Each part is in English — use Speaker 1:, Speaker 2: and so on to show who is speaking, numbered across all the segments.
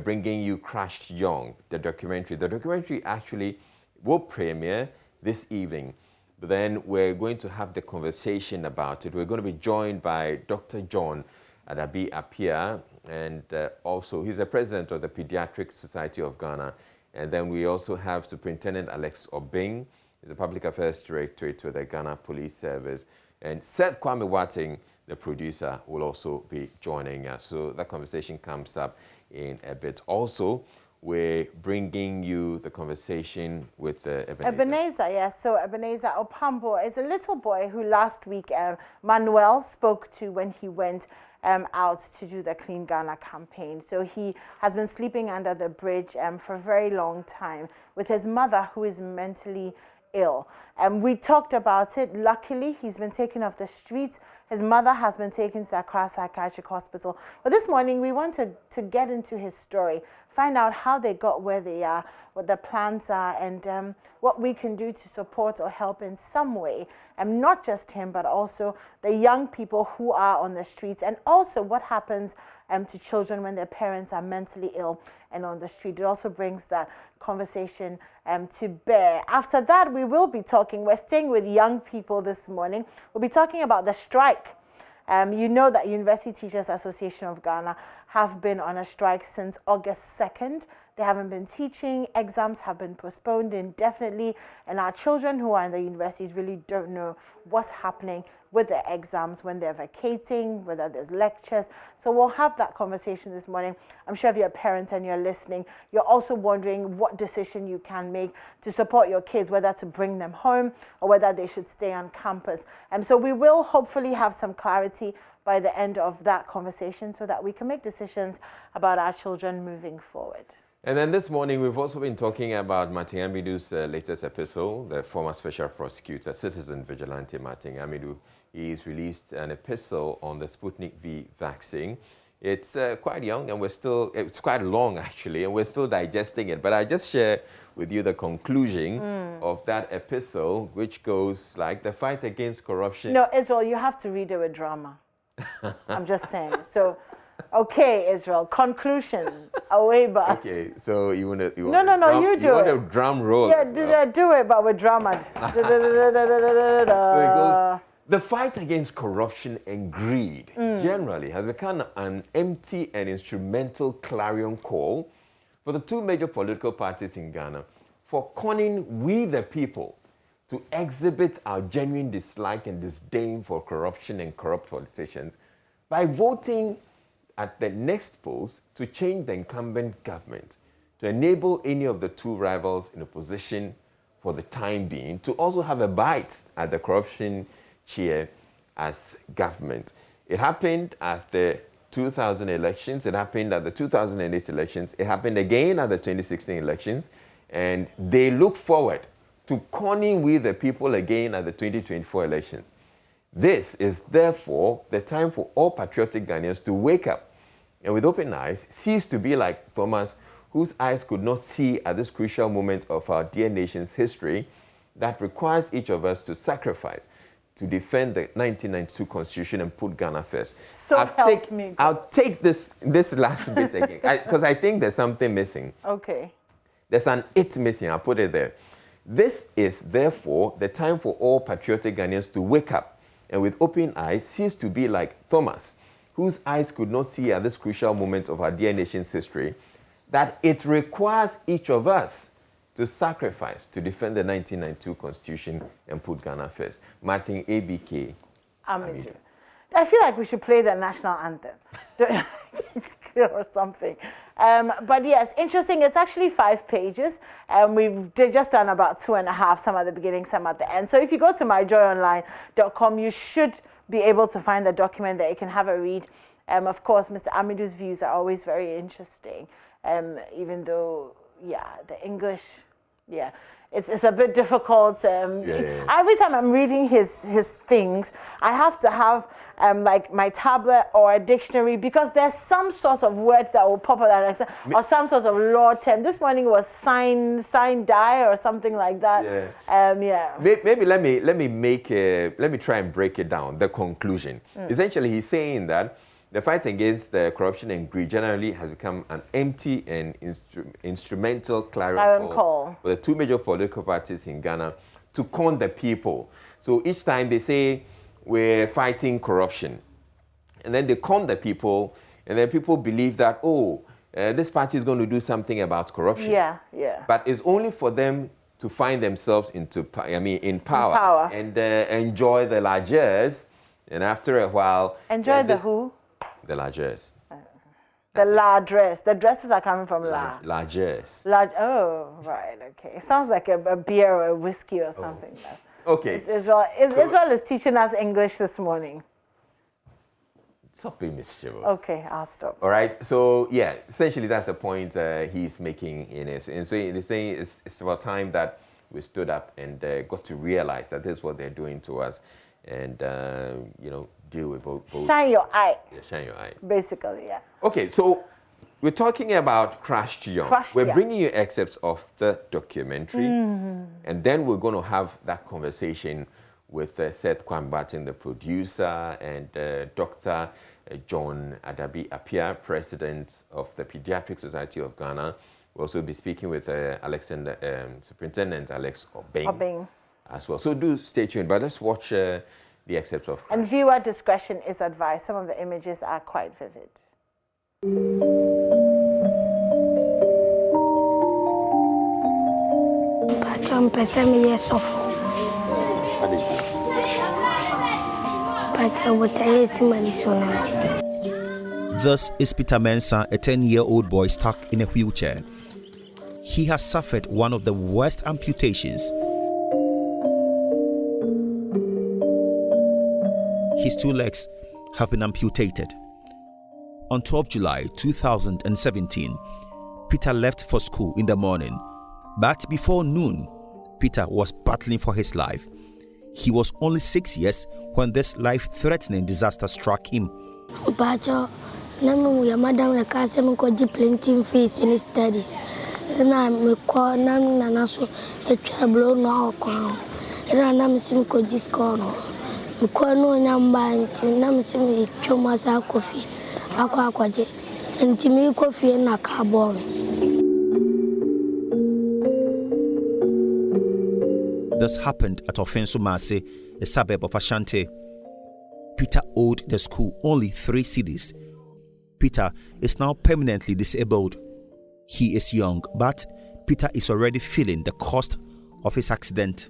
Speaker 1: bringing you Crashed Young, the documentary. The documentary actually will premiere this evening. But then we're going to have the conversation about it. We're going to be joined by Dr. John Adabi Apia, and also he's the president of the Pediatric Society of Ghana. And then we also have Superintendent Alex Obing, he's the Public Affairs Directorate with the Ghana Police Service. And Seth Kwame Watting, the producer, will also be joining us. So that conversation comes up in a bit. Also, we're bringing you the conversation with Ebenezer.
Speaker 2: Ebenezer, yes. So Ebenezer Opambo is a little boy who last week Manuel spoke to when he went out to do the Clean Ghana campaign. So he has been sleeping under the bridge for a very long time with his mother, who is mentally ill. We talked about it. Luckily, he's been taken off the streets. His mother has been taken to the Accra Psychiatric Hospital. But this morning, we wanted to get into his story, find out how they got where they are, what the plans are, and what we can do to support or help in some way. And not just him, but also the young people who are on the streets, and also what happens to children when their parents are mentally ill and on the street. It also brings that conversation to bear. After that, we will be talking, we're staying with young people this morning. We'll be talking about the strike. You know that University Teachers Association of Ghana have been on a strike since August 2nd. They haven't been teaching. Exams have been postponed indefinitely. And our children who are in the universities really don't know what's happening with the exams, when they're vacating, whether there's lectures. So we'll have that conversation this morning. I'm sure if you're a parent and you're listening, you're also wondering what decision you can make to support your kids, whether to bring them home or whether they should stay on campus. And so we will hopefully have some clarity by the end of that conversation so that we can make decisions about our children moving forward.
Speaker 1: And then this morning, we've also been talking about Martin Amidu's latest epistle, the former special prosecutor, citizen vigilante Martin Amidu. He's released an epistle on the Sputnik V vaccine. It's quite young, and it's quite long actually, and we're still digesting it. But I just share with you the conclusion of that epistle, which goes like the fight against corruption.
Speaker 2: No, Israel, you have to read it with drama. I'm just saying. So, okay, Israel, conclusion, away bus.
Speaker 1: Okay, so you want to...
Speaker 2: No, you do it.
Speaker 1: You want a drum roll.
Speaker 2: Yeah, do it, but with drama.
Speaker 1: So it goes, the fight against corruption and greed generally has become an empty and instrumental clarion call for the two major political parties in Ghana for conning we the people to exhibit our genuine dislike and disdain for corruption and corrupt politicians by voting at the next polls to change the incumbent government, to enable any of the two rivals in opposition for the time being to also have a bite at the corruption chair as government. It happened at the 2000 elections, it happened at the 2008 elections, it happened again at the 2016 elections, and they look forward to conning we the people again at the 2024 elections. This is therefore the time for all patriotic Ghanaians to wake up and with open eyes cease to be like Thomas, whose eyes could not see at this crucial moment of our dear nation's history that requires each of us to sacrifice to defend the 1992 Constitution and put Ghana first.
Speaker 2: So
Speaker 1: I'll take this last bit again, because I think there's something missing.
Speaker 2: Okay.
Speaker 1: There's an it missing, I'll put it there. This is therefore the time for all patriotic Ghanaians to wake up and with open eyes cease to be like Thomas, whose eyes could not see at this crucial moment of our dear nation's history, that it requires each of us to sacrifice to defend the 1992 Constitution and put Ghana first. Martin ABK Amidu.
Speaker 2: I feel like we should play the national anthem or something. But yes, interesting. It's actually 5 pages. We've just done about 2.5, some at the beginning, some at the end. So if you go to myjoyonline.com, you should be able to find the document that you can have a read. Of course, Mr. Amidu's views are always very interesting, even though, yeah, the English, yeah, it's a bit difficult. Every time I'm reading his things, I have to have like my tablet or a dictionary, because there's some sort of word that will pop up or some sort of law term. This morning was sign die or something like that.
Speaker 1: Maybe let me try and break it down. The conclusion. Essentially, he's saying that the fight against corruption and greed generally has become an empty and instrumental clarion call for the two major political parties in Ghana to con the people. So each time they say we're fighting corruption, and then they con the people, and then people believe that, oh, this party is going to do something about corruption.
Speaker 2: Yeah, yeah.
Speaker 1: But it's only for them to find themselves in power. And enjoy the largesse, and after a while...
Speaker 2: Enjoy the who?
Speaker 1: The largesse.
Speaker 2: The largesse. The dresses are coming from
Speaker 1: largesse.
Speaker 2: Oh, right, okay. It sounds like a beer or a whiskey or something.
Speaker 1: Okay.
Speaker 2: Israel is teaching us English this morning.
Speaker 1: Stop being mischievous.
Speaker 2: Okay, I'll stop.
Speaker 1: All right. So yeah, essentially that's the point he's making in it. And so he's saying it's about time that we stood up and got to realize that this is what they're doing to us, and deal with both.
Speaker 2: Shine your eye.
Speaker 1: Yeah, shine your eye.
Speaker 2: Basically, yeah.
Speaker 1: Okay, so we're talking about Crashed Young. We're bringing you excerpts of the documentary, and then we're going to have that conversation with Seth Kwambatin, the producer, and Dr. John Adabi Apia, president of the Pediatric Society of Ghana. We'll also be speaking with Superintendent Alex Obeng as well. So do stay tuned, but let's watch the excerpts of...
Speaker 2: And viewer discretion is advised. Some of the images are quite vivid.
Speaker 3: This is Peter Mensah, a 10-year-old boy stuck in a wheelchair. He has suffered one of the worst amputations. His 2 legs have been amputated. On 12 July 2017, Peter left for school in the morning, but before noon, Peter was battling for his life. He was only 6 years when this life-threatening disaster struck him.
Speaker 4: Madam, the cousin could plenty fees in studies. And I'm call Nana so a trouble now crown. And I'm sim could discount. We call no number until Namsim Chomasa coffee, aquaje, and Timmy coffee and a carbon.
Speaker 3: This happened at Ofensumase, a suburb of Ashanti. Peter owed the school only 3 cedis. Peter is now permanently disabled. He is young, but Peter is already feeling the cost of his accident.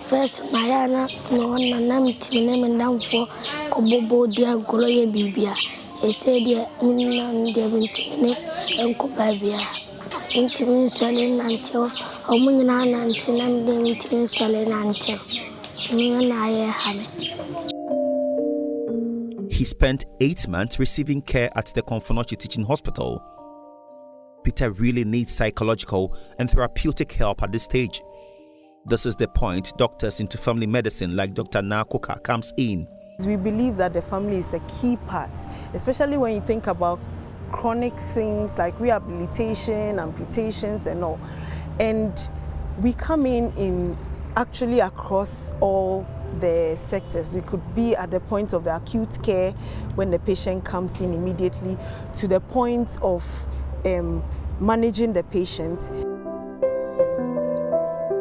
Speaker 4: First, Mayana, no one, and I'm timid down for Kobobo, dear Goloya Bibia. They said, dear, Minan, dear Mintimine, and Kobabia. Intimate swelling until Omunan until I'm the intimate swelling until me and I have it.
Speaker 3: He spent 8 months receiving care at the Konfonochi Teaching Hospital. Peter really needs psychological and therapeutic help at this stage. This is the point doctors into family medicine like Dr. Nakoka comes in.
Speaker 5: We believe that the family is a key part, especially when you think about chronic things like rehabilitation, amputations and all. And we come in actually across all the sectors. We could be at the point of the acute care when the patient comes in immediately to the point of managing the patient.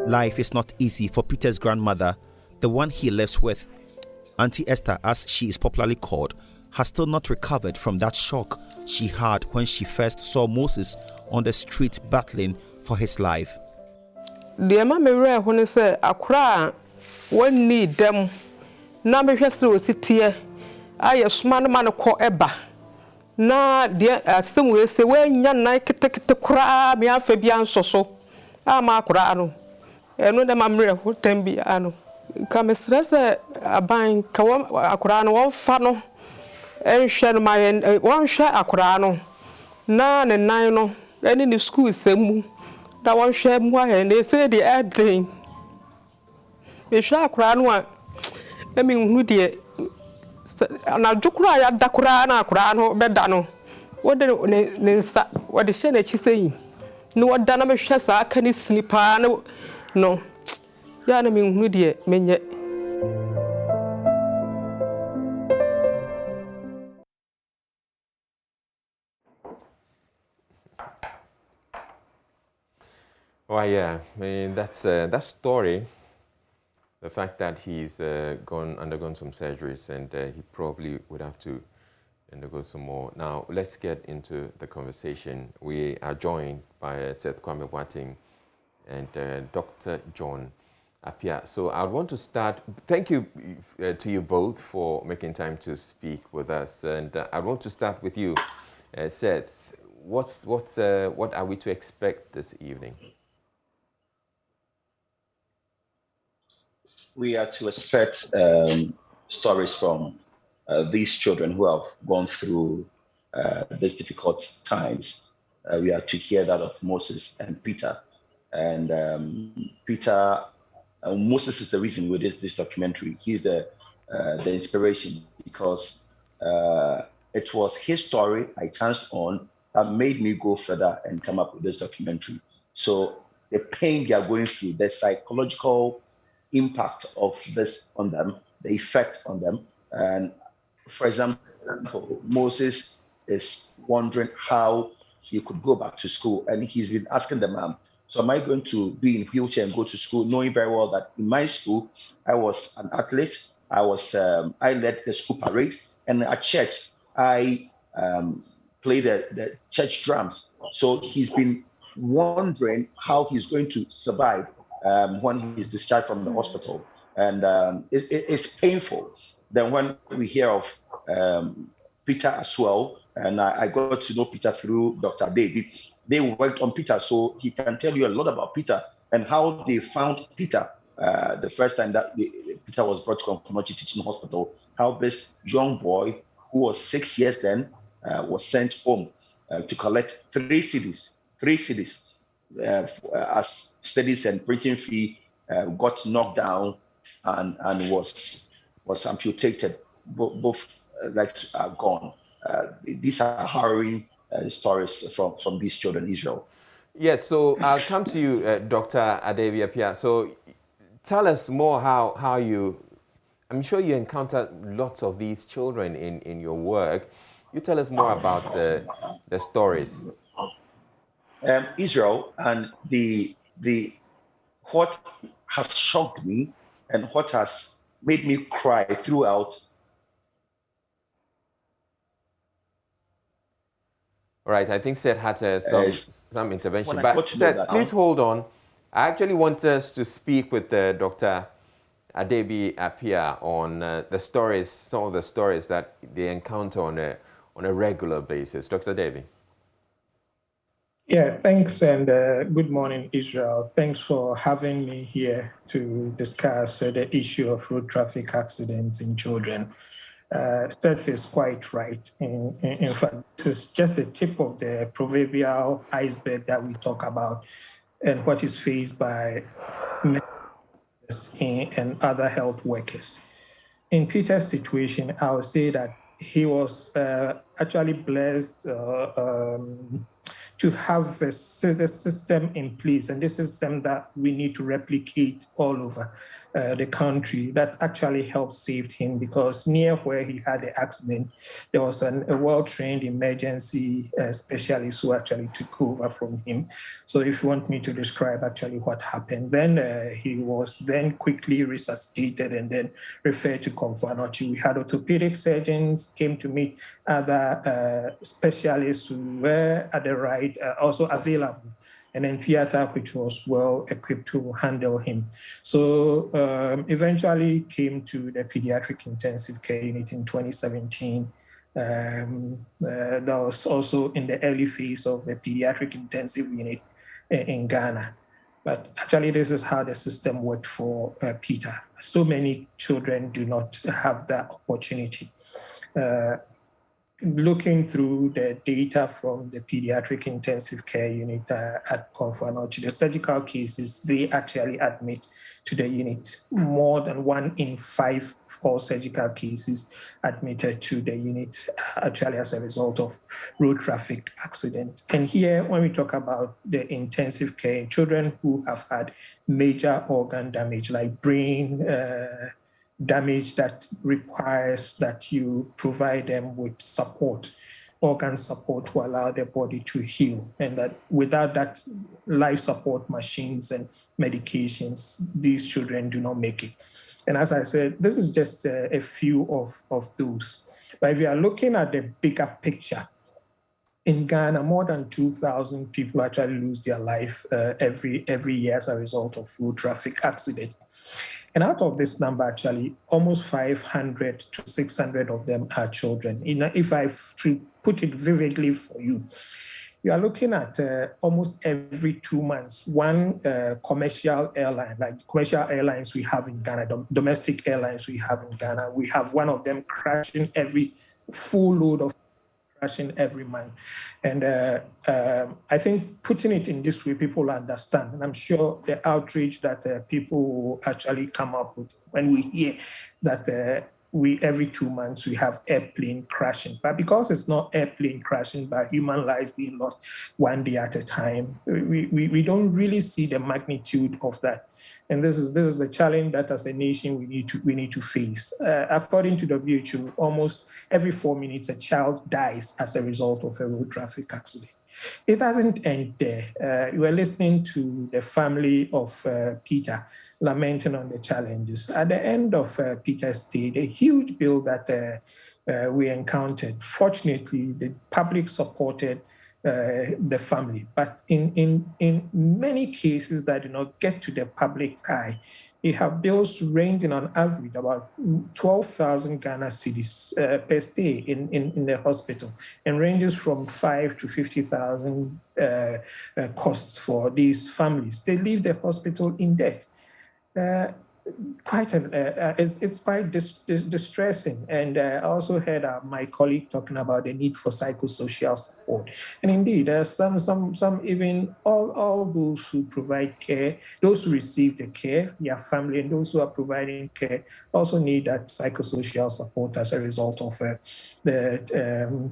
Speaker 3: Life is not easy for Peter's grandmother, the one he lives with. Auntie Esther, as she is popularly called, has still not recovered from that shock she had when she first saw Moses on the street battling for his life.
Speaker 6: The mama rare when say Accra one need them. Na me hwese wo sitie aye soma no man ko eba na de asem we se we nya nan ketekete kura me afa bia nsoso ama akura no eno de mamre ho tembi ano ka me stress aban ka akura no won fa no enhwe no mayen won hwe akura no na ne nan no eni ni school semu da won hwe mu ahe na se de edin me hwe akura no a emi hunu de na jukura ya dakura na akura no beda no wode ne nsa wode hye na chiseyi ni woda na me hwe sa aka ni snipa no ya na me hunu de menye
Speaker 1: Oh, yeah. I mean, that's that story. The fact that he's undergone some surgeries and he probably would have to undergo some more. Now, let's get into the conversation. We are joined by Seth Kwame Boateng and Dr. John Appiah. So I want to start. Thank you to you both for making time to speak with us. And I want to start with you, Seth. What are we to expect this evening?
Speaker 7: We are to expect stories from these children who have gone through these difficult times. We are to hear that of Moses and Peter. And Moses is the reason we did this documentary. He's the inspiration because it was his story I chanced on that made me go further and come up with this documentary. So the pain they are going through, the psychological impact of this on them, the effect on them. And for example, Moses is wondering how he could go back to school, and he's been asking the mom, so am I going to be in wheelchair and go to school, knowing very well that in my school, I was an athlete, I led the school parade, and at church, I played the church drums. So he's been wondering how he's going to survive when he's discharged from the hospital. And it's painful. Then when we hear of Peter as well, and I got to know Peter through Dr. David, they worked on Peter, so he can tell you a lot about Peter and how they found Peter the first time that Peter was brought to Confirmatory Teaching Hospital, how this young boy who was 6 years then was sent home to collect 3 cedis as studies and printing fee, got knocked down and was amputated. Both legs are gone. These are harrowing stories from these children in Israel.
Speaker 1: Yes, so I'll come to you, Dr. Adevia Appiah. So tell us more how you, I'm sure you encounter lots of these children in your work. You tell us more about the stories.
Speaker 7: Israel and the what has shocked me and what has made me cry throughout.
Speaker 1: All right, I think Seth had some intervention, but Seth, please hold on. I actually want us to speak with Dr. Adevia Appiah on the stories, some of the stories that they encounter on a regular basis. Dr. Adevia.
Speaker 8: Yeah, thanks, and good morning, Israel. Thanks for having me here to discuss the issue of road traffic accidents in children. Steph is quite right. In fact, this is just the tip of the proverbial iceberg that we talk about and what is faced by and other health workers. In Peter's situation, I would say that he was actually blessed to have the system in place, and this system that we need to replicate all over the country that actually helped save him, because near where he had the accident, there was a well-trained emergency specialist who actually took over from him. So if you want me to describe actually what happened, then he was then quickly resuscitated and then referred to Confirmatory. We had orthopedic surgeons came to meet other specialists who were at the right also available, and then theater, which was well equipped to handle him. So eventually came to the pediatric intensive care unit in 2017. That was also in the early phase of the pediatric intensive unit in Ghana. But actually, this is how the system worked for Peter. So many children do not have that opportunity. Looking through the data from the pediatric intensive care unit at Confirmatory, the surgical cases, they actually admit to the unit. More than 1 in 5 of all surgical cases admitted to the unit actually as a result of road traffic accident. And here, when we talk about the intensive care, children who have had major organ damage like brain damage that requires that you provide them with support. organ support to allow the body to heal. And that without that life support machines and medications, these children do not make it. And as I said, this is just a few of those. But if you are looking at the bigger picture, in Ghana, more than 2,000 people actually lose their life every year as a result of road traffic accident. And out of this number, actually, almost 500 to 600 of them are children. If I put it vividly for you, you are looking at almost every 2 months, one commercial airline, like commercial airlines we have in Ghana, domestic airlines we have in Ghana, we have one of them crashing every full load of crashing every month. And I think putting it in this way, people understand. And I'm sure the outrage that people will actually come up with when we hear that every 2 months we have airplane crashing. But because it's not airplane crashing, but human life being lost one day at a time, we don't really see the magnitude of that. And this is a challenge that as a nation we need to face. According to WHO, almost every 4 minutes a child dies as a result of a road traffic accident. It doesn't end there. You are listening to the family of Peter lamenting on the challenges. At the end of Peter's stay, a huge bill that we encountered, fortunately, the public supported the family. But in many cases that do not get to the public eye, you have bills ranging on average about 12,000 Ghana cedis per stay in the hospital, and ranges from 5 to 50,000 costs for these families. They leave the hospital in debt. It's quite distressing. And I also heard my colleague talking about the need for psychosocial support. And indeed, there's some even all those who provide care, those who receive the care, their family, and those who are providing care also need that psychosocial support as a result of the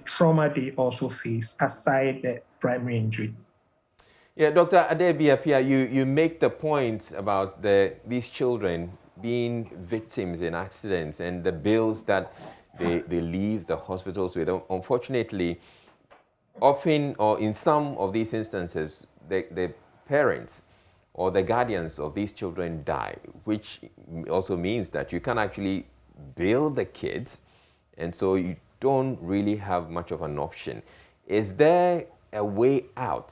Speaker 8: trauma they also face aside the primary injury.
Speaker 1: Yeah, Dr. Adebiapia, you make the point about these children being victims in accidents and the bills that they leave the hospitals with. Unfortunately, often or in some of these instances, the parents or the guardians of these children die, which also means that you can't actually bill the kids, and so you don't really have much of an option. Is there a way out?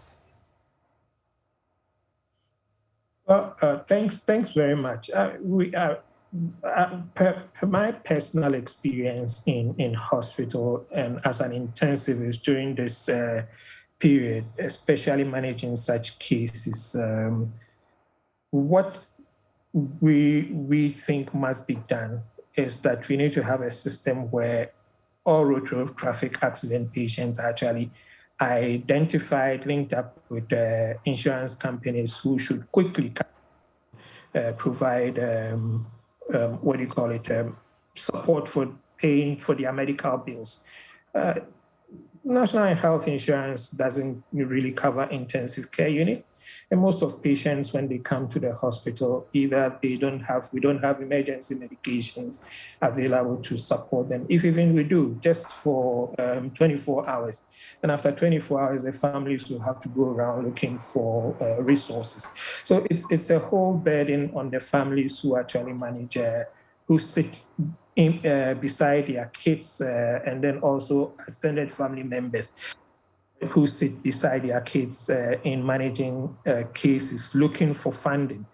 Speaker 8: Well, thanks very much. My personal experience in hospital and as an intensivist during this period, especially managing such cases, what we think must be done is that we need to have a system where all road traffic accident patients are actually identified, linked up with insurance companies who should quickly provide support for paying for their medical bills. National health insurance doesn't really cover intensive care unit. And most of patients, when they come to the hospital, either we don't have emergency medications available to support them. If even we do, just for 24 hours. And after 24 hours, the families will have to go around looking for resources. So it's a whole burden on the families who actually manage, who sit beside their kids, and then also extended family members who sit beside their kids in managing cases, looking for funding.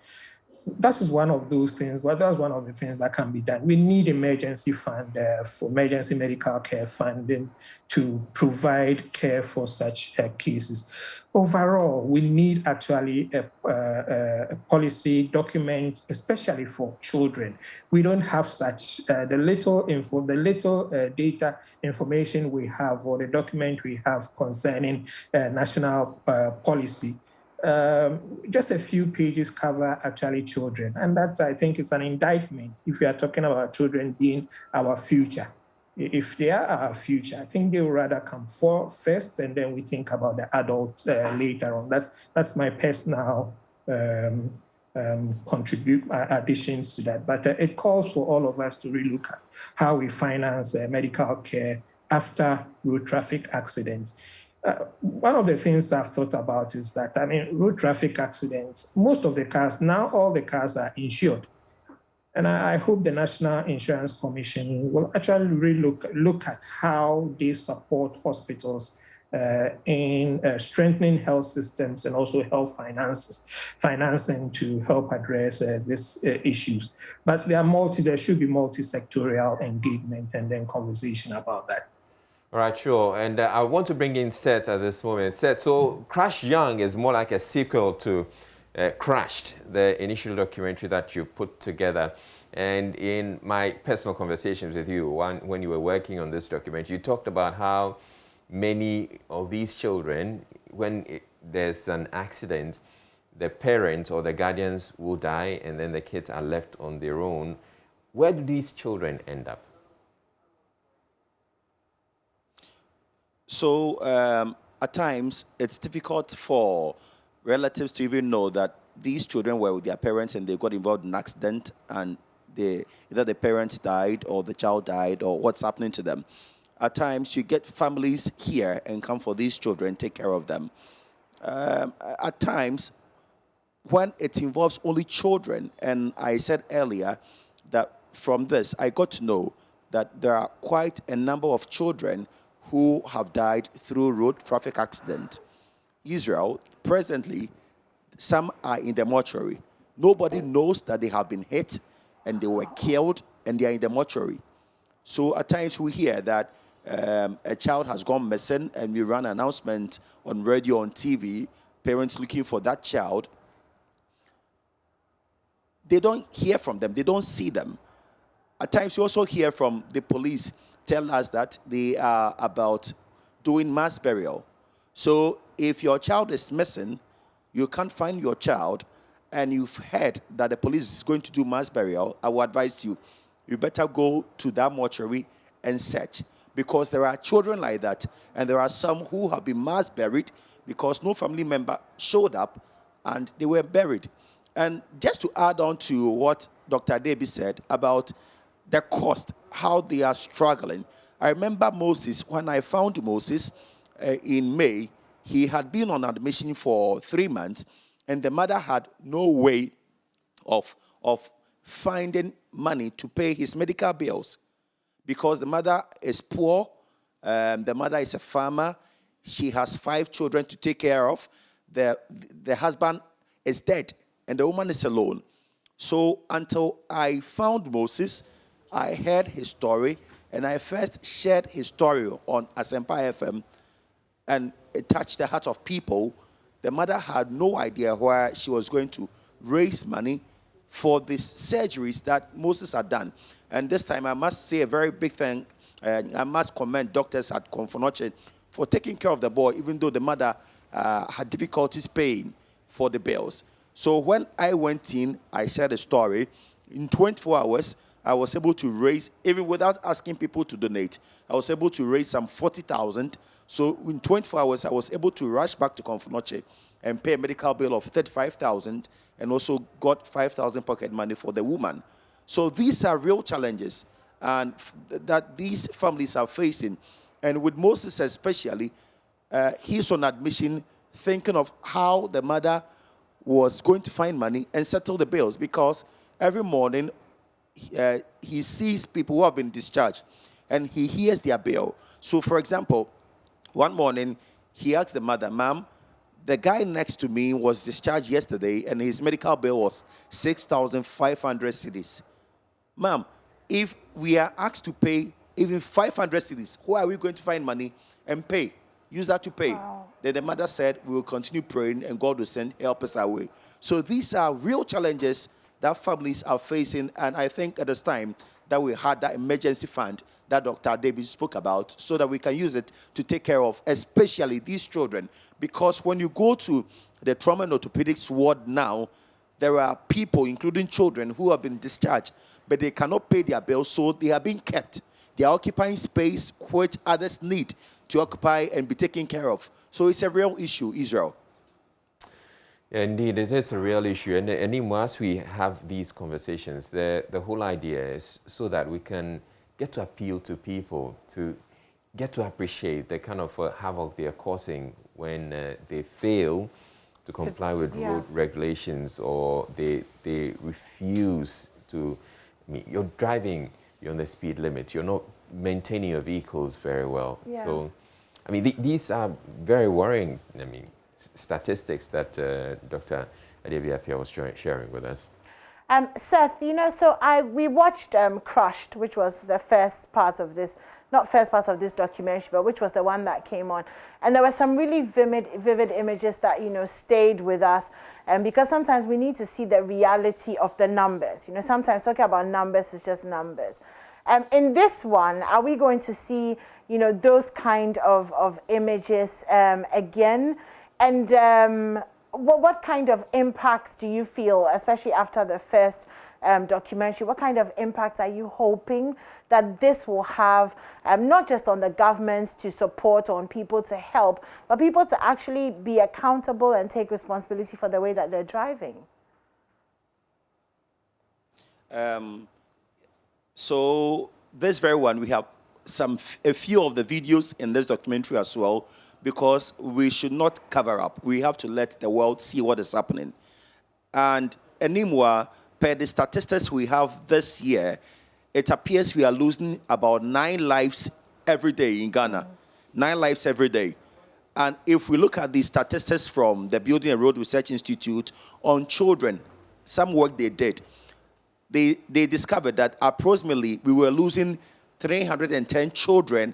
Speaker 8: That is one of those things, but that's one of the things that can be done. We need emergency fund for emergency medical care funding to provide care for such cases. Overall, we need actually a policy document, especially for children. We don't have such the little data information we have, or the document we have concerning national policy. Just a few pages cover actually children. And that, I think, is an indictment if we are talking about children being our future. If they are our future, I think they will rather come first, and then we think about the adults later on. That's my personal additions to that. But it calls for all of us to relook at how we finance medical care after road traffic accidents. One of the things I've thought about is that, I mean, road traffic accidents, most of the cars, now all the cars are insured. And I hope the National Insurance Commission will actually really look at how they support hospitals in strengthening health systems and also health financing to help address these issues. But there should be multi-sectorial engagement and then conversation about that.
Speaker 1: All right, sure. And I want to bring in Seth at this moment. Seth, so Crash Young is more like a sequel to Crashed, the initial documentary that you put together. And in my personal conversations with you, when you were working on this documentary, you talked about how many of these children, when there's an accident, the parents or the guardians will die and then the kids are left on their own. Where do these children end up?
Speaker 3: So at times, it's difficult for relatives to even know that these children were with their parents and they got involved in an accident and either the parents died or the child died or what's happening to them. At times, you get families here and come for these children, take care of them. At times, when it involves only children, and I said earlier that from this, I got to know that there are quite a number of children who have died through road traffic accident. Israel, presently, some are in the mortuary. Nobody knows that they have been hit and they were killed and they are in the mortuary. So at times we hear that a child has gone missing and we run an announcement on radio, on TV, parents looking for that child. They don't hear from them. They don't see them. At times you also hear from the police tell us that they are about doing mass burial. So if your child is missing, you can't find your child, and you've heard that the police is going to do mass burial, I will advise you, you better go to that mortuary and search, because there are children like that, and there are some who have been mass buried because no family member showed up and they were buried. And just to add on to what Dr. Debbie said about the cost, how they are struggling. I remember Moses, when I found Moses in May, he had been on admission for 3 months, and the mother had no way of finding money to pay his medical bills because the mother is poor, the mother is a farmer, she has 5 children to take care of, the husband is dead, and the woman is alone. So until I found Moses, I heard his story, and I first shared his story on Asempa FM, and it touched the hearts of people. The mother had no idea where she was going to raise money for these surgeries that Moses had done. And this time, I must say a very big thing. I must commend doctors at Konfonoche for taking care of the boy, even though the mother had difficulties paying for the bills. So when I went in, I shared a story. In 24 hours, I was able to raise, even without asking people to donate, I was able to raise some 40,000. So in 24 hours, I was able to rush back to Konfonoche and pay a medical bill of 35,000 and also got 5,000 pocket money for the woman. So these are real challenges and that these families are facing. And with Moses especially, he's on admission thinking of how the mother was going to find money and settle the bills, because every morning he sees people who have been discharged and he hears their bill. So for example, one morning he asked the mother, "Ma'am, the guy next to me was discharged yesterday and his medical bill was 6,500 cedis. Ma'am, if we are asked to pay even 500 cedis, where are we going to find money and pay? Use that to pay." Wow. Then the mother said, "We will continue praying and God will send helpers our way." So these are real challenges that families are facing, and I think at this time that we had that emergency fund that Dr. David spoke about, so that we can use it to take care of, especially these children. Because when you go to the trauma and orthopedics ward now, there are people, including children, who have been discharged, but they cannot pay their bills, so they are being kept. They are occupying space which others need to occupy and be taken care of. So it's a real issue, Israel.
Speaker 1: Yeah, indeed, it is a real issue. And even as we have these conversations, the whole idea is so that we can get to appeal to people to get to appreciate the kind of havoc they are causing when they fail to comply with road regulations, or they refuse to. I mean, you're driving, you're on the speed limit, you're not maintaining your vehicles very well.
Speaker 2: Yeah.
Speaker 1: So, I mean, these are very worrying, I mean, statistics that Dr. Adeboye was sharing with us.
Speaker 2: Seth, you know, so we watched Crushed, which was the first part of this, not first part of this documentary, but which was the one that came on. And there were some really vivid images that, you know, stayed with us. Because sometimes we need to see the reality of the numbers. You know, sometimes talking about numbers is just numbers. In this one, are we going to see, you know, those kind of images again? And what kind of impacts do you feel, especially after the first documentary, what kind of impacts are you hoping that this will have, not just on the governments to support, on people to help, but people to actually be accountable and take responsibility for the way that they're driving?
Speaker 9: So this very one, we have a few of the videos in this documentary as well, because we should not cover up. We have to let the world see what is happening. And anymore, per the statistics we have this year, it appears we are losing about 9 lives every day in Ghana. 9 lives every day. And if we look at the statistics from the Building and Road Research Institute on children, some work they did, they discovered that approximately we were losing 310 children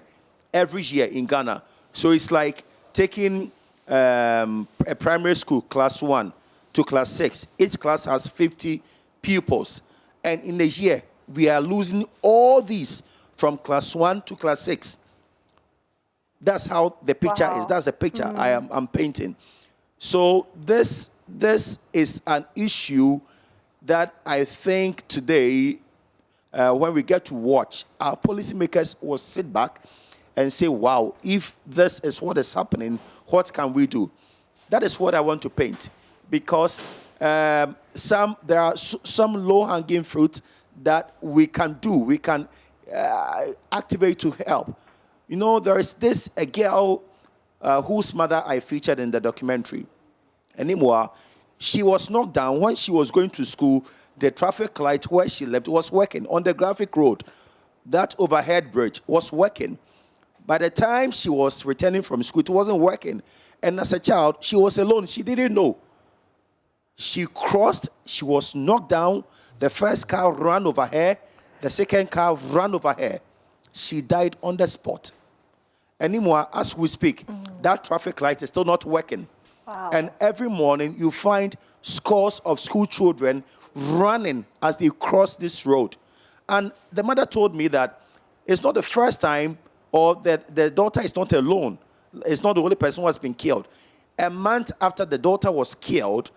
Speaker 9: every year in Ghana. So it's like taking a primary school, class 1 to class 6. Each class has 50 pupils. And in a year, we are losing all these from class 1 to class 6. That's how the picture is. That's the picture I'm painting. So this is an issue that I think today, when we get to watch, our policymakers will sit back and say, wow, if this is what is happening, what can we do? That is what I want to paint. Because there are some low-hanging fruits that we can do. We can activate to help. You know, there is a girl whose mother I featured in the documentary. Anymore, she was knocked down when she was going to school. The traffic light where she lived was working on the graphic road. That overhead bridge was working. By the time she was returning from school, it wasn't working. And as a child, she was alone. She didn't know. She crossed. She was knocked down. The first car ran over her. The second car ran over her. She died on the spot. Anymore, as we speak, that traffic light is still not working.
Speaker 2: Wow.
Speaker 9: And every morning, you find scores of school children running as they cross this road. And the mother told me that it's not the first time, or that the daughter is not alone. It's not the only person who has been killed. A month after the daughter was killed,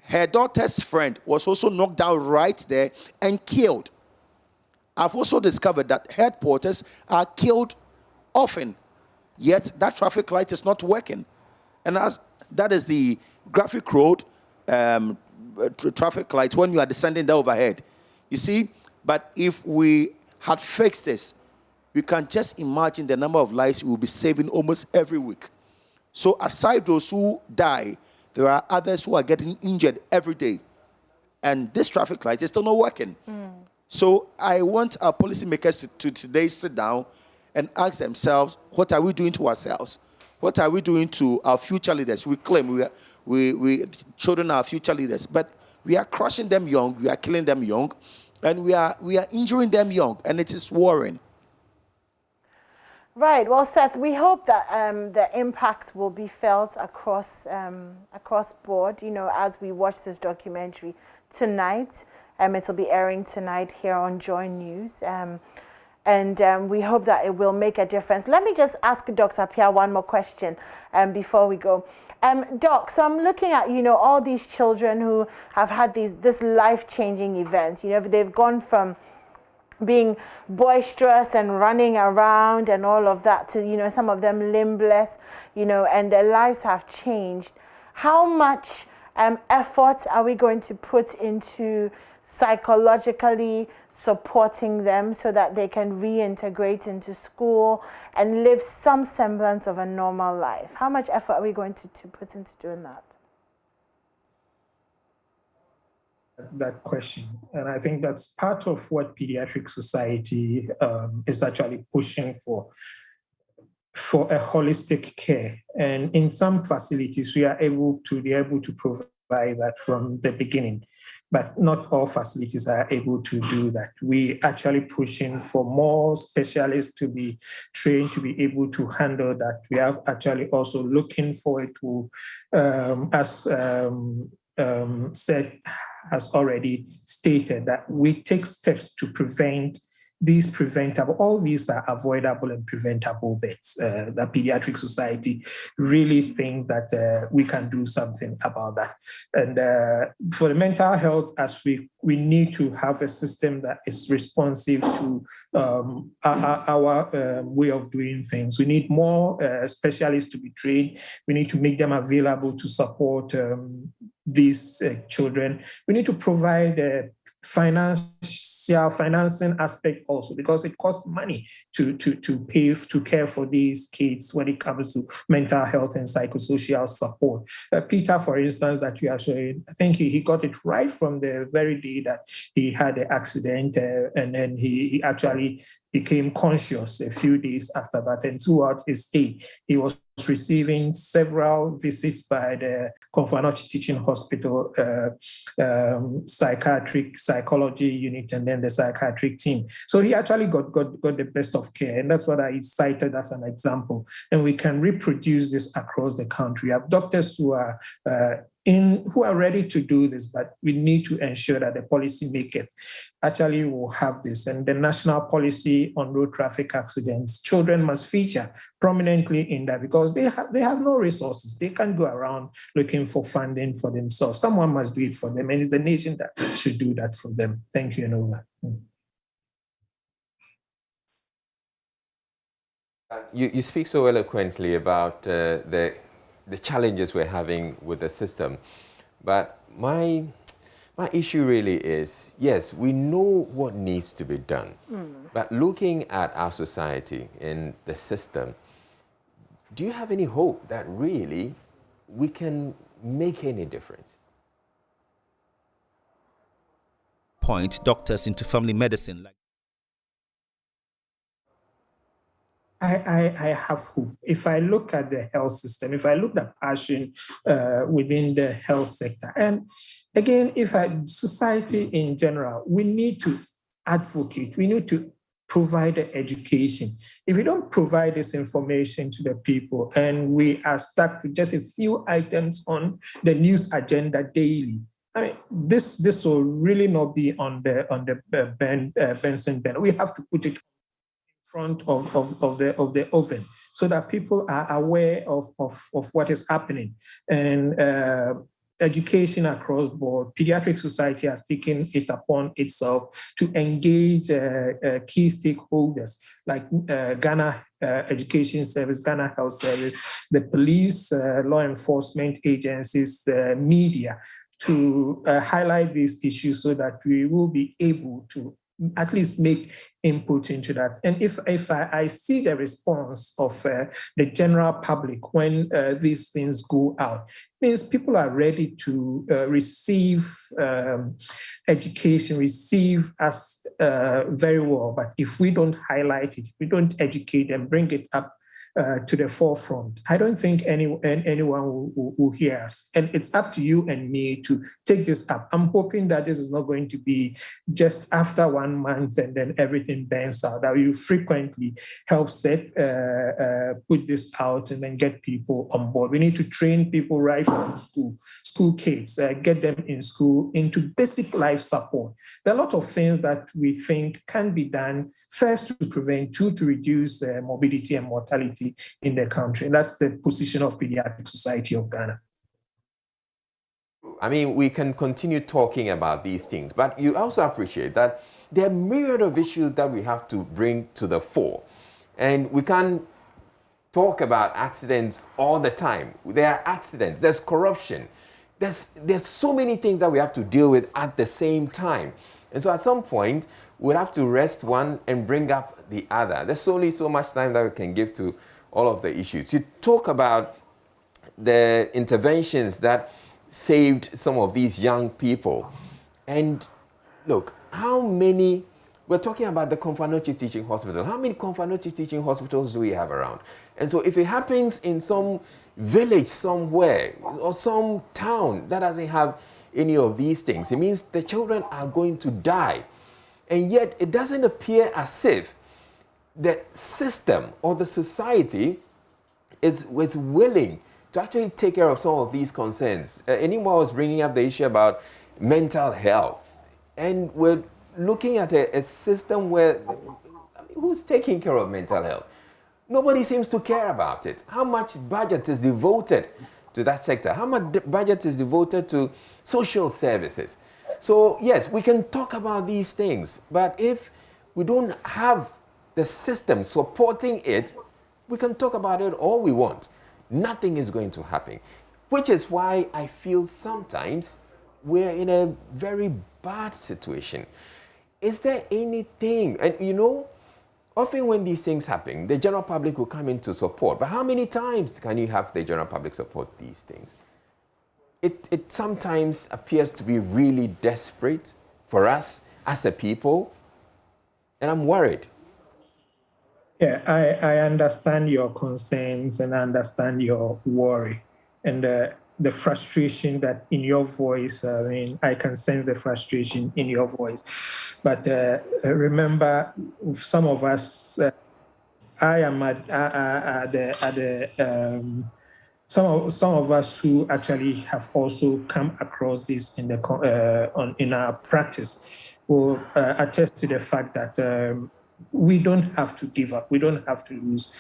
Speaker 9: her daughter's friend was also knocked down right there and killed. I've also discovered that head porters are killed often, yet that traffic light is not working. And that is the graphic road traffic light when you are descending there overhead. You see, but if we had fixed this, you can just imagine the number of lives we will be saving almost every week. So aside those who die, there are others who are getting injured every day. And this traffic light is still not working. So I want our policymakers to today sit down and ask themselves, what are we doing to ourselves? What are we doing to our future leaders? We claim we children are our future leaders, but we are crushing them young, we are killing them young, and we are injuring them young, and it is worrying.
Speaker 2: Right. Well, Seth, we hope that the impact will be felt across board. You know, as we watch this documentary tonight, it'll be airing tonight here on JoyNews, and we hope that it will make a difference. Let me just ask Dr. Pia one more question before we go. Doc, so I'm looking at, you know, all these children who have had this life-changing event. You know, they've gone from being boisterous and running around and all of that to, you know, some of them limbless, you know, and their lives have changed. How much effort are we going to put into psychologically supporting them so that they can reintegrate into school and live some semblance of a normal life? How much effort are we going to put into doing that?
Speaker 8: That question, and I think that's part of what Pediatric Society is actually pushing for a holistic care. And in some facilities, we are able to provide that from the beginning, but not all facilities are able to do that. We actually pushing for more specialists to be trained to be able to handle that. We are actually also looking forward to, as Seth has already stated, that we take steps to prevent these preventable, all these are avoidable and preventable deaths. The Pediatric Society really think that we can do something about that. And for the mental health, as we need to have a system that is responsive to our way of doing things. We need more specialists to be trained. We need to make them available to support these children. We need to provide financing aspect also, because it costs money to care for these kids when it comes to mental health and psychosocial support. Peter, for instance, that you are showing, I think he got it right from the very day that he had the accident, and then he actually became conscious a few days after that. And throughout his stay, he was receiving several visits by the Konfanochi Teaching Hospital psychology unit, and then the psychiatric team. So he actually got the best of care, and that's what I cited as an example. And we can reproduce this across the country. We have doctors who are ready to do this, but we need to ensure that the policymakers actually will have this. And the national policy on road traffic accidents, children must feature prominently in that, because they have no resources. They can't go around looking for funding for themselves. Someone must do it for them, and it's the nation that should do that for them. Thank you, Enola.
Speaker 1: You speak so eloquently about the challenges we're having with the system, but my issue really is, yes, we know what needs to be done, but looking at our society and the system, do you have any hope that really we can make any difference?
Speaker 3: Point doctors into family medicine.
Speaker 8: I have hope. If I look at the health system, if I look at passion within the health sector, and again, society in general, we need to advocate. We need to provide the education. If we don't provide this information to the people, and we are stuck with just a few items on the news agenda daily, I mean, this will really not be on the Benson banner. We have to put it front of the oven so that people are aware of what is happening. And education across board, Pediatric Society has taken it upon itself to engage key stakeholders like Ghana Education Service, Ghana Health Service, the police, law enforcement agencies, the media, to highlight these issues so that we will be able to at least make input into that. And if I see the response of the general public when these things go out, it means people are ready to receive education, receive us very well. But if we don't highlight it, we don't educate and bring it up to the forefront, I don't think anyone will hear us. And it's up to you and me to take this up. I'm hoping that this is not going to be just after 1 month and then everything burns out, that you frequently help Seth put this out and then get people on board. We need to train people right from school kids, get them in school into basic life support. There are a lot of things that we think can be done, first to prevent, two, to reduce morbidity and mortality in the country. And that's the position of Pediatric Society of Ghana.
Speaker 1: I mean, we can continue talking about these things, but you also appreciate that there are myriad of issues that we have to bring to the fore. And we can't talk about accidents all the time. There are accidents, there's corruption, there's so many things that we have to deal with at the same time. And so at some point, we'll have to rest one and bring up the other. There's only so much time that we can give to all of the issues. You talk about the interventions that saved some of these young people. And look, how many, we're talking about the Komfanochi Teaching Hospital. How many Komfanochi Teaching Hospitals do we have around? And so if it happens in some village somewhere or some town that doesn't have any of these things, it means the children are going to die. And yet it doesn't appear as if the system or the society is willing to actually take care of some of these concerns. Anyone was bringing up the issue about mental health. And we're looking at a system where, who's taking care of mental health? Nobody seems to care about it. How much budget is devoted to that sector? How much budget is devoted to social services? So yes, we can talk about these things, but if we don't have the system supporting it, we can talk about it all we want. Nothing is going to happen, which is why I feel sometimes we're in a very bad situation. Is there anything, and you know, often when these things happen, the general public will come in to support, but how many times can you have the general public support these things? It sometimes appears to be really desperate for us as a people, and I'm worried.
Speaker 8: Yeah, I understand your concerns and I understand your worry and the frustration that in your voice. I mean, I can sense the frustration in your voice. But remember, some of us, I am some of us who actually have also come across this in in our practice will attest to the fact that we don't have to give up. We don't have to lose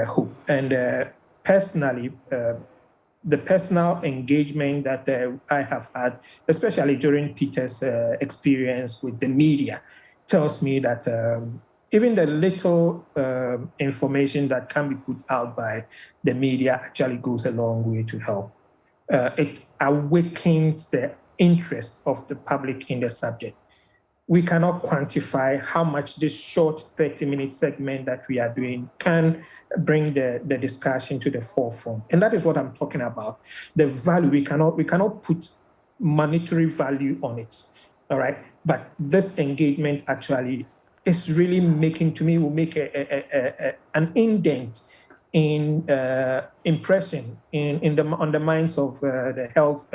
Speaker 8: hope. And personally, the personal engagement that I have had, especially during Peter's experience with the media, tells me that even the little information that can be put out by the media actually goes a long way to help. It awakens the interest of the public in the subject. We cannot quantify how much this short 30-minute segment that we are doing can bring the discussion to the forefront. And that is what I'm talking about. The value, we cannot put monetary value on it, all right? But this engagement actually is really making, to me, will make an indent in impression on the minds of the health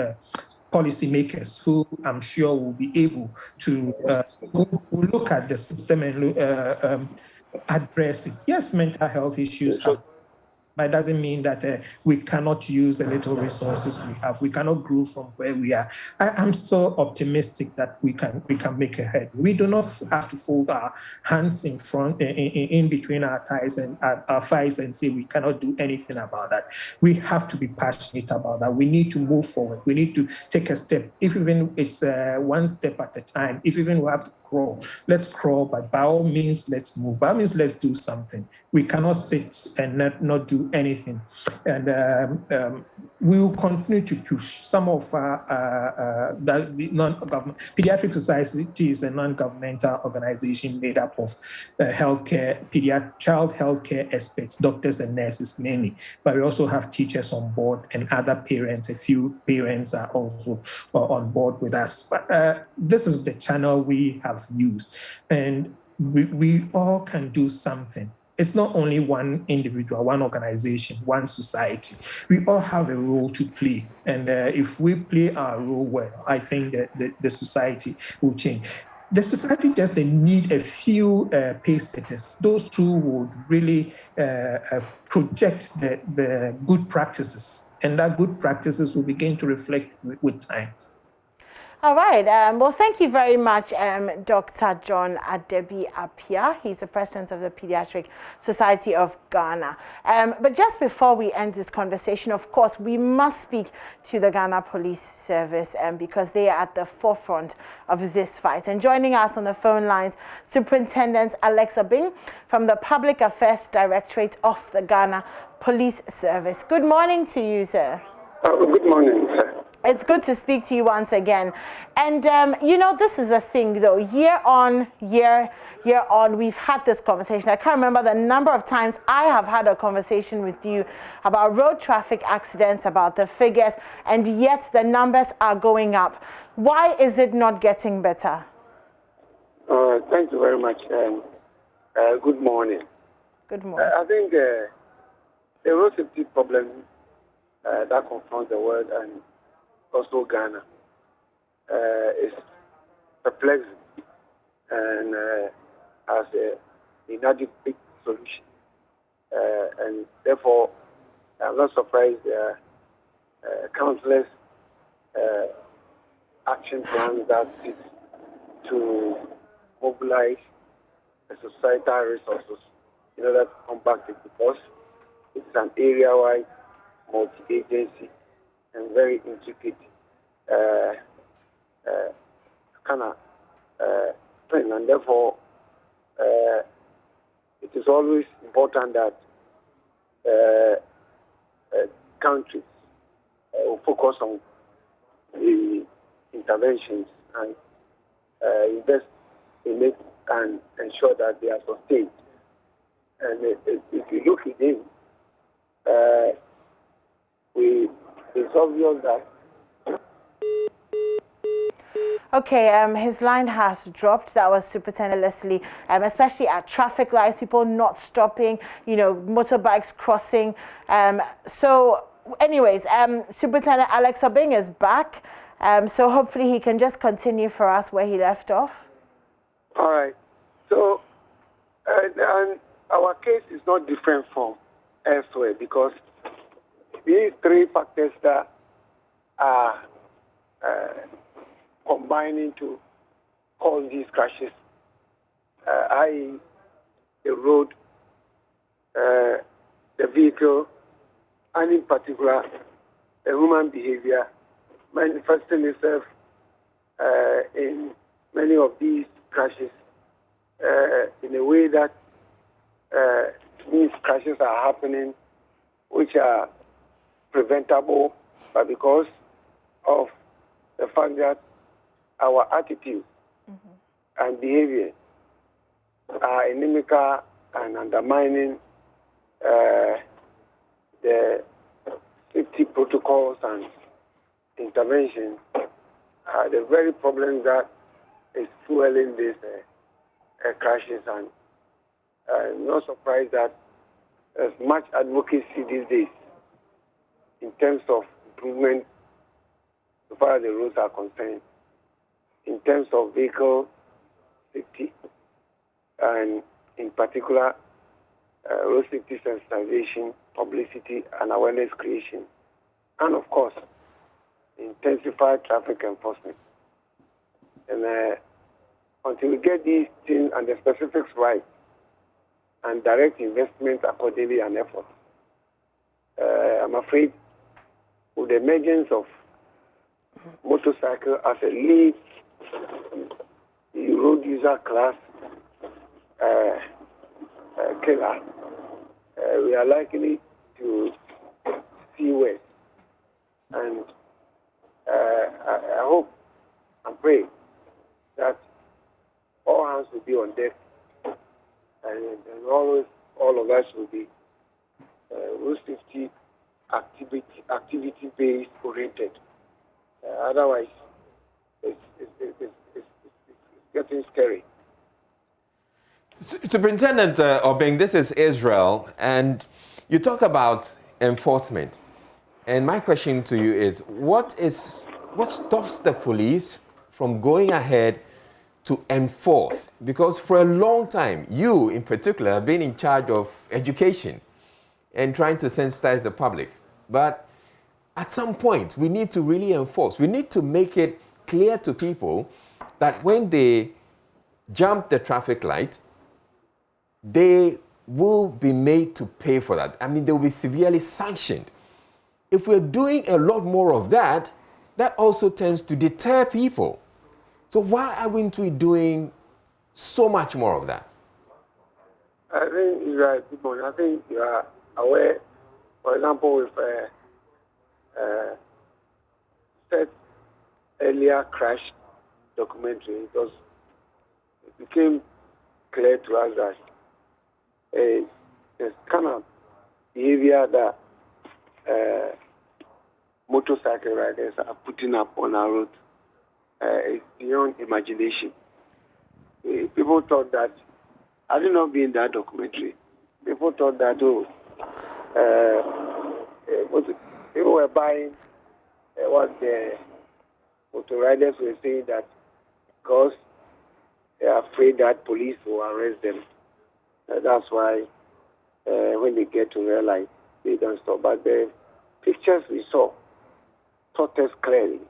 Speaker 8: policymakers, who I'm sure will be able to will look at the system and address it. Yes, mental health issues have, but it doesn't mean that we cannot use the little resources we have. We cannot grow from where we are. I'm still optimistic that we can make a head. We do not have to fold our hands in front, in between our thighs and our thighs and say we cannot do anything about that. We have to be passionate about that. We need to move forward. We need to take a step, if even it's one step at a time. If even we have to crawl, let's crawl, but by all means, let's move. By all means, let's do something. We cannot sit and not do anything. And we will continue to push. Some of the non-government, Pediatric Society is a non-governmental organization made up of child healthcare experts, doctors and nurses mainly. But we also have teachers on board and other parents. A few parents are also on board with us. But this is the channel we have used, and we all can do something. It's not only one individual, one organization, one society. We all have a role to play, and if we play our role well, I think that the society will change. The society just need a few pace setters, those who would really project the good practices, and that good practices will begin to reflect with time.
Speaker 2: All right. Well, thank you very much, Dr. John Adebi Apia. He's the president of the Pediatric Society of Ghana. But just before we end this conversation, of course, we must speak to the Ghana Police Service because they are at the forefront of this fight. And joining us on the phone lines, Superintendent Alex Obing from the Public Affairs Directorate of the Ghana Police Service. Good morning to you, sir.
Speaker 10: Good morning, sir.
Speaker 2: It's good to speak to you once again. And, you know, this is a thing, though. Year on, we've had this conversation. I can't remember the number of times I have had a conversation with you about road traffic accidents, about the figures, and yet the numbers are going up. Why is it not getting better?
Speaker 10: Thank you very much. Good morning.
Speaker 2: Good morning.
Speaker 10: I think the road safety problem that confronts the world and also Ghana is perplexing and has an inadequate solution. And therefore, I'm not surprised there are countless action plans that seek to mobilize the societal resources in order to combat it, because it's an area-wide, multi-agency, and very intricate kind of thing. And therefore, it is always important that countries will focus on the interventions and invest in it and ensure that they are sustained. And if you look at it, it's obvious that.
Speaker 2: Okay, his line has dropped. That was Superintendent Leslie, especially at traffic lights, people not stopping, you know, motorbikes crossing. So anyways, Superintendent Alex Obeng is back. So hopefully he can just continue for us where he left off.
Speaker 10: All right. So and our case is not different from elsewhere, because these three factors that are combining to cause these crashes, i.e. the road, the vehicle, and in particular the human behavior manifesting itself in many of these crashes in a way that these crashes are happening which are preventable, but because of the fact that our attitude and behavior are inimical and undermining the safety protocols and intervention, are the very problems that is fueling these crashes. And I'm not surprised that there's much advocacy these days in terms of improvement so far as the roads are concerned, in terms of vehicle safety, and in particular road safety sensitization, publicity, and awareness creation, and of course, intensified traffic enforcement. And until we get these things and the specifics right, and direct investment accordingly and effort, I'm afraid with the emergence of motorcycle as a lead road user class killer, we are likely to see worse. And I hope and pray that all hands will be on deck, and always all of us will be road safety activity-based oriented. Otherwise, it's getting scary.
Speaker 1: Superintendent Obeng, this is Israel, and you talk about enforcement. And my question to you is, what stops the police from going ahead to enforce? Because for a long time, you in particular have been in charge of education and trying to sensitize the public. But at some point, we need to really enforce. We need to make it clear to people that when they jump the traffic light, they will be made to pay for that. I mean, they will be severely sanctioned. If we're doing a lot more of that, that also tends to deter people. So why aren't we doing so much more of that?
Speaker 10: I think you are people. I think you are aware, for example, with Seth's earlier crash documentary, it became clear to us that the kind of behavior that motorcycle riders are putting up on our road is beyond imagination. People thought that, I did not be in that documentary, people thought that, people were buying what the motor riders were saying, that because they are afraid that police will arrest them. That's why when they get to realize, they don't stop. But the pictures we saw taught us clearly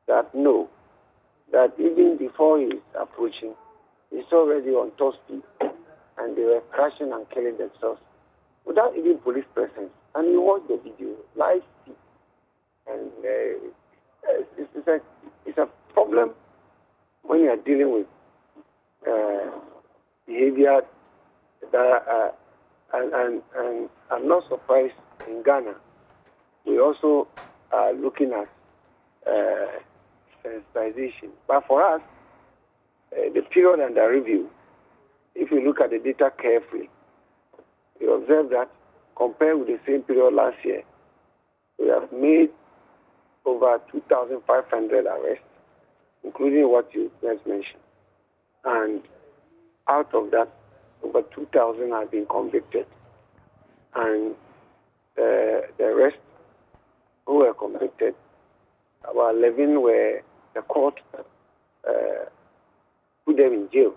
Speaker 10: that no, that even before he's approaching, he's already on top speed, and they were crashing and killing themselves without even police presence. And you watch the video, live feed. And it's a problem when you are dealing with behavior that, and I'm not surprised in Ghana. We also are looking at sensitization. But for us, the period under review, if you look at the data carefully, you observe that compared with the same period last year, we have made over 2,500 arrests, including what you just mentioned. And out of that, over 2,000 have been convicted. And the rest who were convicted, about 11 were the court put them in jail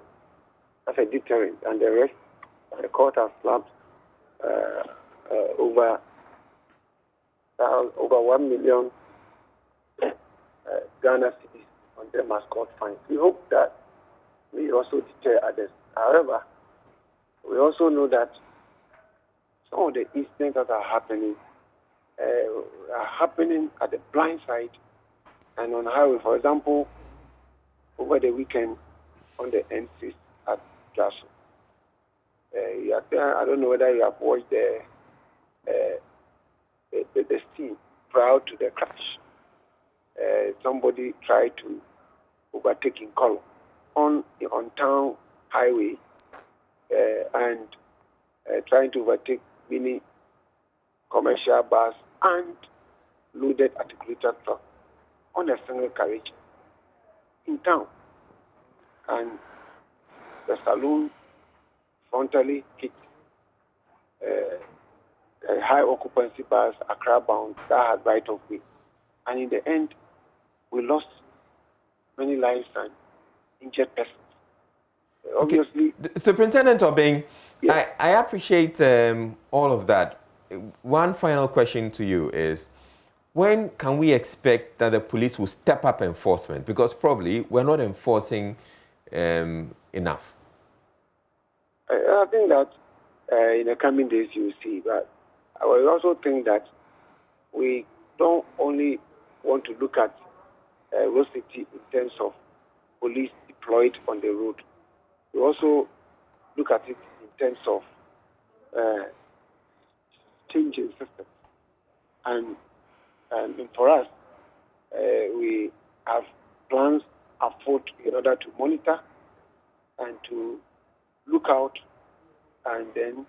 Speaker 10: as a deterrent, and the rest, the court has slapped over 1 million Ghana cedis on them as court fines. We hope that we also deter others. However, we also know that some of the incidents that are happening at the blind side and on highway. For example, over the weekend on the N6 at Jasso. I don't know whether you have watched the scene prior to the crash. Somebody tried to overtake in column on town highway and trying to overtake many commercial bus and loaded articulated truck on a single carriage in town. And the saloon frontally hit a high occupancy bus, Accra bound, that had right of way. And in the end, we lost many lives and injured persons. Obviously,
Speaker 1: Superintendent Obeng,
Speaker 10: yeah.
Speaker 1: I appreciate all of that. One final question to you is, when can we expect that the police will step up enforcement? Because probably we're not enforcing enough.
Speaker 10: I think that in the coming days you will see. But I will also think that we don't only want to look at road safety in terms of police deployed on the road. We also look at it in terms of changing systems. And for us, we have plans afoot in order to monitor and to look out and then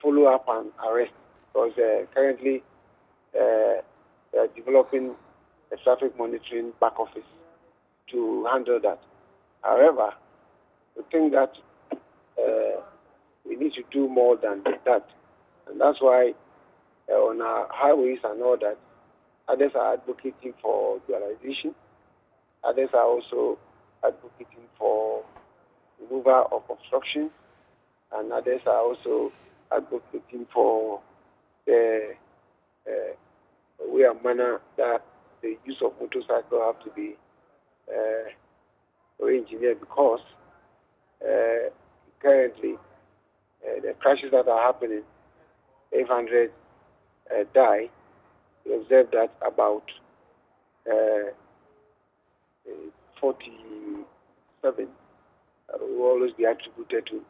Speaker 10: follow up and arrest. Because currently they are developing a traffic monitoring back office to handle that. However, we think that we need to do more than that. And that's why on our highways and all that, others are advocating for dualization. Others are also advocating for removal of obstruction. And others are also advocating for the way and manner that the use of motorcycle have to be re-engineered, because currently the crashes that are happening, 800 die. We observe that about 47 will always be attributed to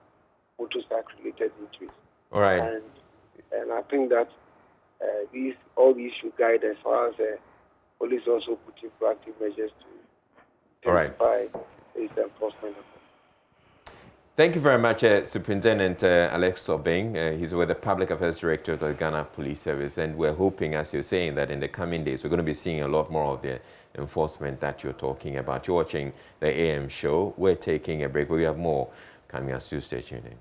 Speaker 10: motorcycle-related injuries.
Speaker 1: All right.
Speaker 10: And I think that all these should guide as far as police also putting proactive measures to
Speaker 1: All right.
Speaker 10: intensify its enforcement.
Speaker 1: Thank you very much, Superintendent Alex Tobing. He's with the Public Affairs Director of the Ghana Police Service, and we're hoping, as you're saying, that in the coming days we're going to be seeing a lot more of the enforcement that you're talking about. You're watching the AM show. We're taking a break, but we have more coming as you stay tuned in.